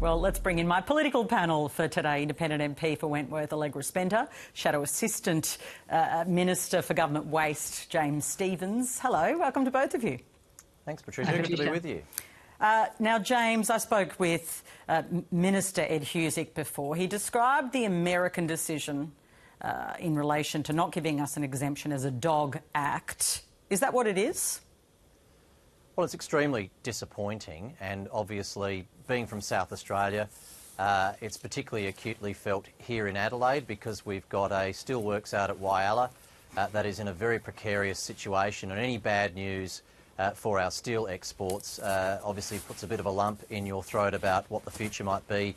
Well, let's bring in my political panel for today. Independent MP for Wentworth, Allegra Spenter, Shadow Assistant Minister for Government Waste, James Stephens. Hello, welcome to both of you. Thanks, Patricia. Good to be with you. Now, James, I spoke with Minister Ed Husic before. He described the American decision in relation to not giving us an exemption as a dog act. Is that what it is? Well, it's extremely disappointing, and obviously, being from South Australia, it's particularly acutely felt here in Adelaide because we've got a steelworks out at Whyalla that is in a very precarious situation, and any bad news for our steel exports obviously puts a bit of a lump in your throat about what the future might be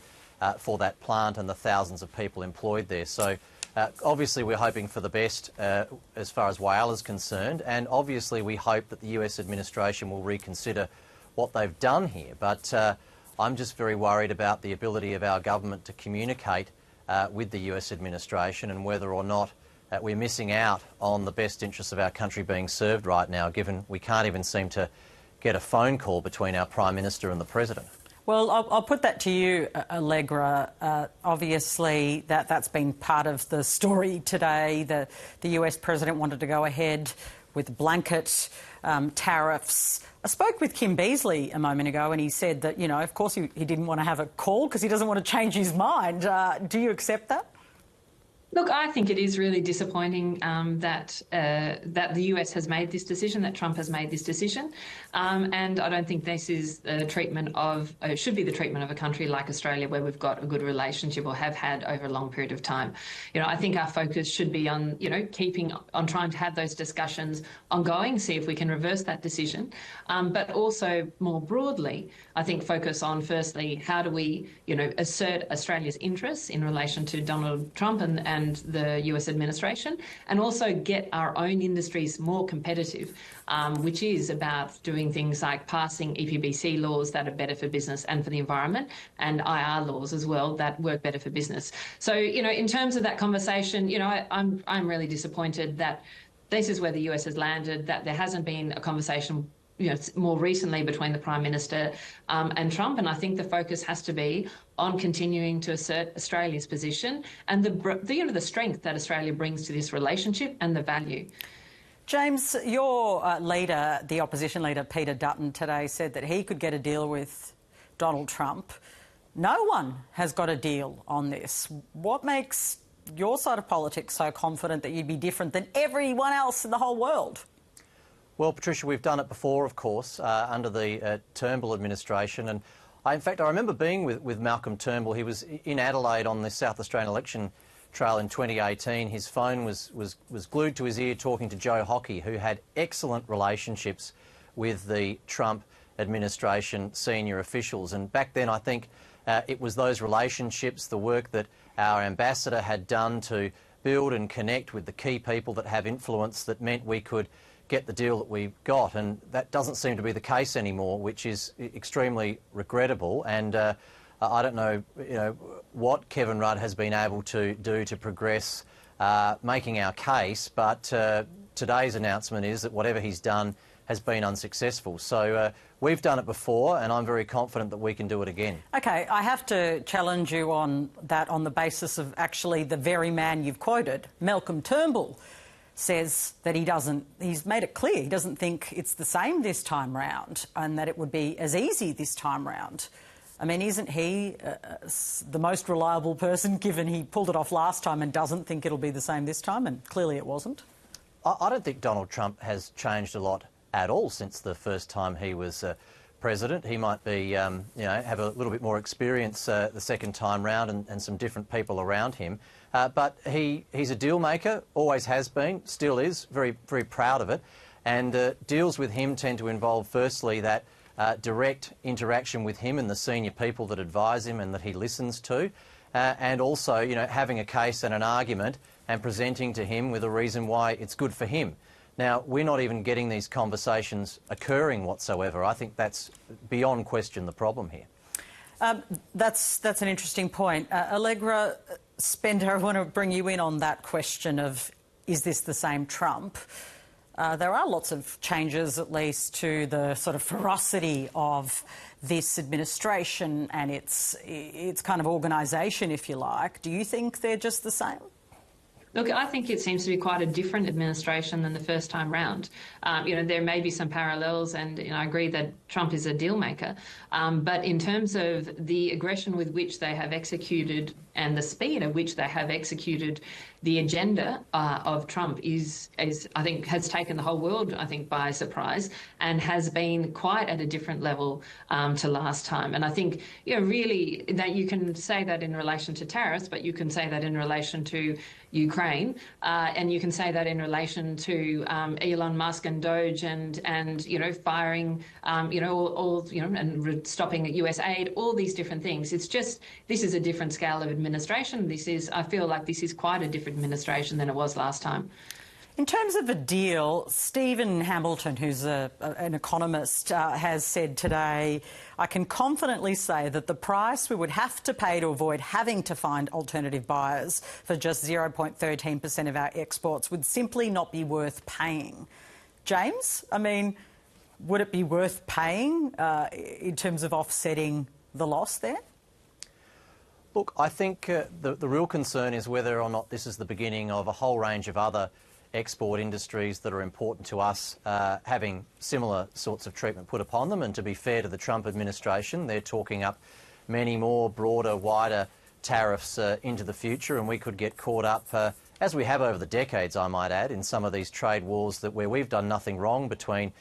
for that plant and the thousands of people employed there. So obviously we're hoping for the best as far as Whyalla is concerned, and obviously we hope that the US administration will reconsider what they've done here. But I'm just very worried about the ability of our government to communicate with the US administration and whether or not we're missing out on the best interests of our country being served right now, given we can't even seem to get a phone call between our Prime Minister and the President. Well, I'll put that to you, Allegra. Obviously, that's been part of the story today. The US President wanted to go ahead with blanket tariffs. I spoke with Kim Beazley a moment ago and he said that, you know, of course he didn't want to have a call because he doesn't want to change his mind. Do you accept that? Look, I think it is really disappointing that the US has made this decision, that Trump has made this decision, and I don't think this is the treatment of should be the treatment of a country like Australia, where we've got a good relationship or have had over a long period of time. You know, I think our focus should be on keeping on trying to have those discussions ongoing, see if we can reverse that decision, but also more broadly, I think focus on firstly how do we assert Australia's interests in relation to Donald Trump and the US administration, and also get our own industries more competitive, which is about doing things like passing EPBC laws that are better for business and for the environment, and IR laws as well that work better for business. So, in terms of that conversation, I'm really disappointed that this is where the US has landed, that there hasn't been a conversation more recently between the Prime Minister and Trump, and I think the focus has to be on continuing to assert Australia's position and the strength that Australia brings to this relationship and the value. James, your leader, the opposition leader Peter Dutton, today said that he could get a deal with Donald Trump. No one has got a deal on this. What makes your side of politics so confident that you'd be different than everyone else in the whole world? Well, Patricia, we've done it before, of course, under the Turnbull administration. And in fact, I remember being with Malcolm Turnbull. He was in Adelaide on the South Australian election trail in 2018. His phone was glued to his ear talking to Joe Hockey, who had excellent relationships with the Trump administration senior officials. And back then, I think it was those relationships, the work that our ambassador had done to build and connect with the key people that have influence that meant we could get the deal that we got, and that doesn't seem to be the case anymore, which is extremely regrettable. And I don't know, what Kevin Rudd has been able to do to progress making our case, but today's announcement is that whatever he's done has been unsuccessful. So we've done it before, and I'm very confident that we can do it again. OK, I have to challenge you on that on the basis of actually the very man you've quoted, Malcolm Turnbull, says that he's made it clear he doesn't think it's the same this time round and that it would be as easy this time round. I mean, isn't he the most reliable person, given he pulled it off last time and doesn't think it'll be the same this time? And clearly it wasn't. I don't think Donald Trump has changed a lot at all since the first time he was president. He might be, have a little bit more experience the second time round and some different people around him. But he's a deal maker, always has been, still is, very, very proud of it. And deals with him tend to involve, firstly, that direct interaction with him and the senior people that advise him and that he listens to. And also, having a case and an argument and presenting to him with a reason why it's good for him. Now, we're not even getting these conversations occurring whatsoever. I think that's beyond question the problem here. That's an interesting point. Allegra Spenter, I want to bring you in on that question of, is this the same Trump? There are lots of changes, at least, to the sort of ferocity of this administration and its kind of organisation, if you like. Do you think they're just the same? Look, I think it seems to be quite a different administration than the first time round. There may be some parallels, and I agree that Trump is a deal maker. But in terms of the aggression with which they have executed and the speed at which they have executed the agenda of Trump is, I think, has taken the whole world, I think, by surprise, and has been quite at a different level to last time. And I think, really, that you can say that in relation to tariffs, but you can say that in relation to Ukraine, and you can say that in relation to Elon Musk and Doge and firing, and stopping US aid, all these different things. It's just, this is a different scale of administration. I feel like this is quite a different administration than it was last time. In terms of a deal, Stephen Hamilton, who's an economist, has said today, I can confidently say that the price we would have to pay to avoid having to find alternative buyers for just 0.13% of our exports would simply not be worth paying. James, I mean, would it be worth paying in terms of offsetting the loss there? Look, I think the real concern is whether or not this is the beginning of a whole range of other export industries that are important to us having similar sorts of treatment put upon them. And to be fair to the Trump administration, they're talking up many more broader, wider tariffs into the future, and we could get caught up, as we have over the decades, I might add, in some of these trade wars where we've done nothing wrong between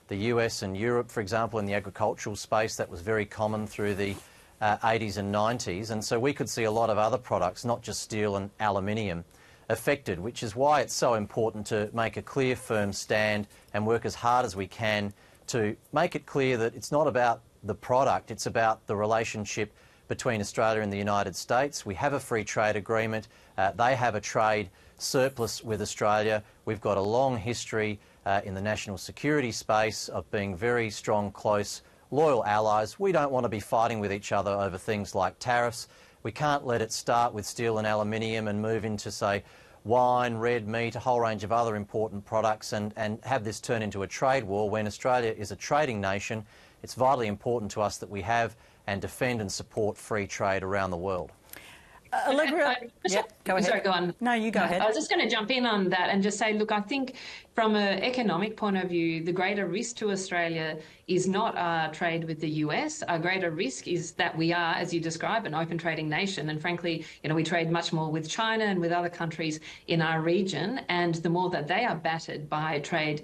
the US and Europe, for example, in the agricultural space. That was very common through the 80s and 90s, and so we could see a lot of other products, not just steel and aluminium, affected, which is why it's so important to make a clear, firm stand and work as hard as we can to make it clear that it's not about the product, it's about the relationship between Australia and the United States. We have a free trade agreement. They have a trade surplus with Australia. We've got a long history in the national security space of being very strong, close, loyal allies. We don't want to be fighting with each other over things like tariffs. We can't let it start with steel and aluminium and move into, say, wine, red meat, a whole range of other important products and have this turn into a trade war when Australia is a trading nation. It's vitally important to us that we have and defend and support free trade around the world. Allegra, go ahead. Sorry, go on. No, you go ahead. I was just going to jump in on that and just say, look, I think from an economic point of view, the greater risk to Australia is not our trade with the US. Our greater risk is that we are, as you describe, an open trading nation. And frankly, we trade much more with China and with other countries in our region. And the more that they are battered by trade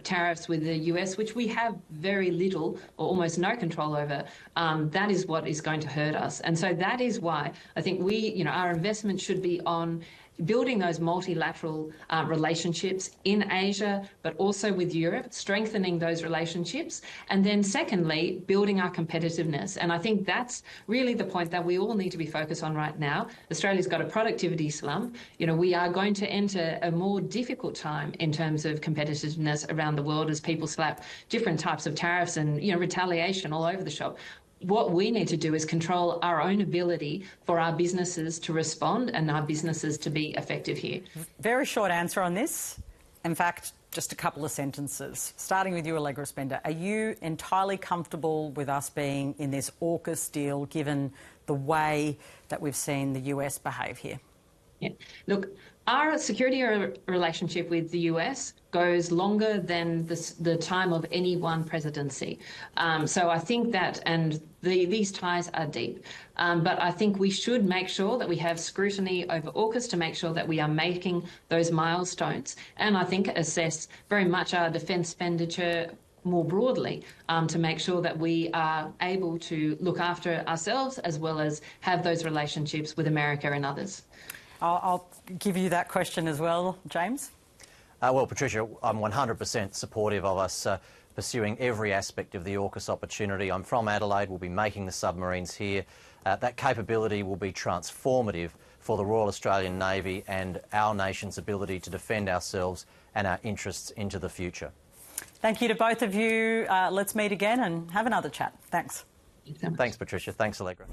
tariffs with the US, which we have very little or almost no control over, that is what is going to hurt us. And so that is why I think our investment should be on building those multilateral relationships in Asia, but also with Europe, strengthening those relationships. And then secondly, building our competitiveness. And I think that's really the point that we all need to be focused on right now. Australia's got a productivity slump. We are going to enter a more difficult time in terms of competitiveness around the world as people slap different types of tariffs and, retaliation all over the shop. What we need to do is control our own ability for our businesses to respond and our businesses to be effective here. Very short answer on this. In fact, just a couple of sentences. Starting with you, Allegra Spender. Are you entirely comfortable with us being in this AUKUS deal, given the way that we've seen the US behave here? Yeah. Look, our security relationship with the US goes longer than the time of any one presidency. So I think that, and these ties are deep. But I think we should make sure that we have scrutiny over AUKUS to make sure that we are making those milestones. And I think assess very much our defence expenditure more broadly to make sure that we are able to look after ourselves as well as have those relationships with America and others. I'll give you that question as well, James. Well, Patricia, I'm 100% supportive of us pursuing every aspect of the AUKUS opportunity. I'm from Adelaide. We'll be making the submarines here. That capability will be transformative for the Royal Australian Navy and our nation's ability to defend ourselves and our interests into the future. Thank you to both of you. Let's meet again and have another chat. Thanks. Thanks so much. Thanks, Patricia. Thanks, Allegra.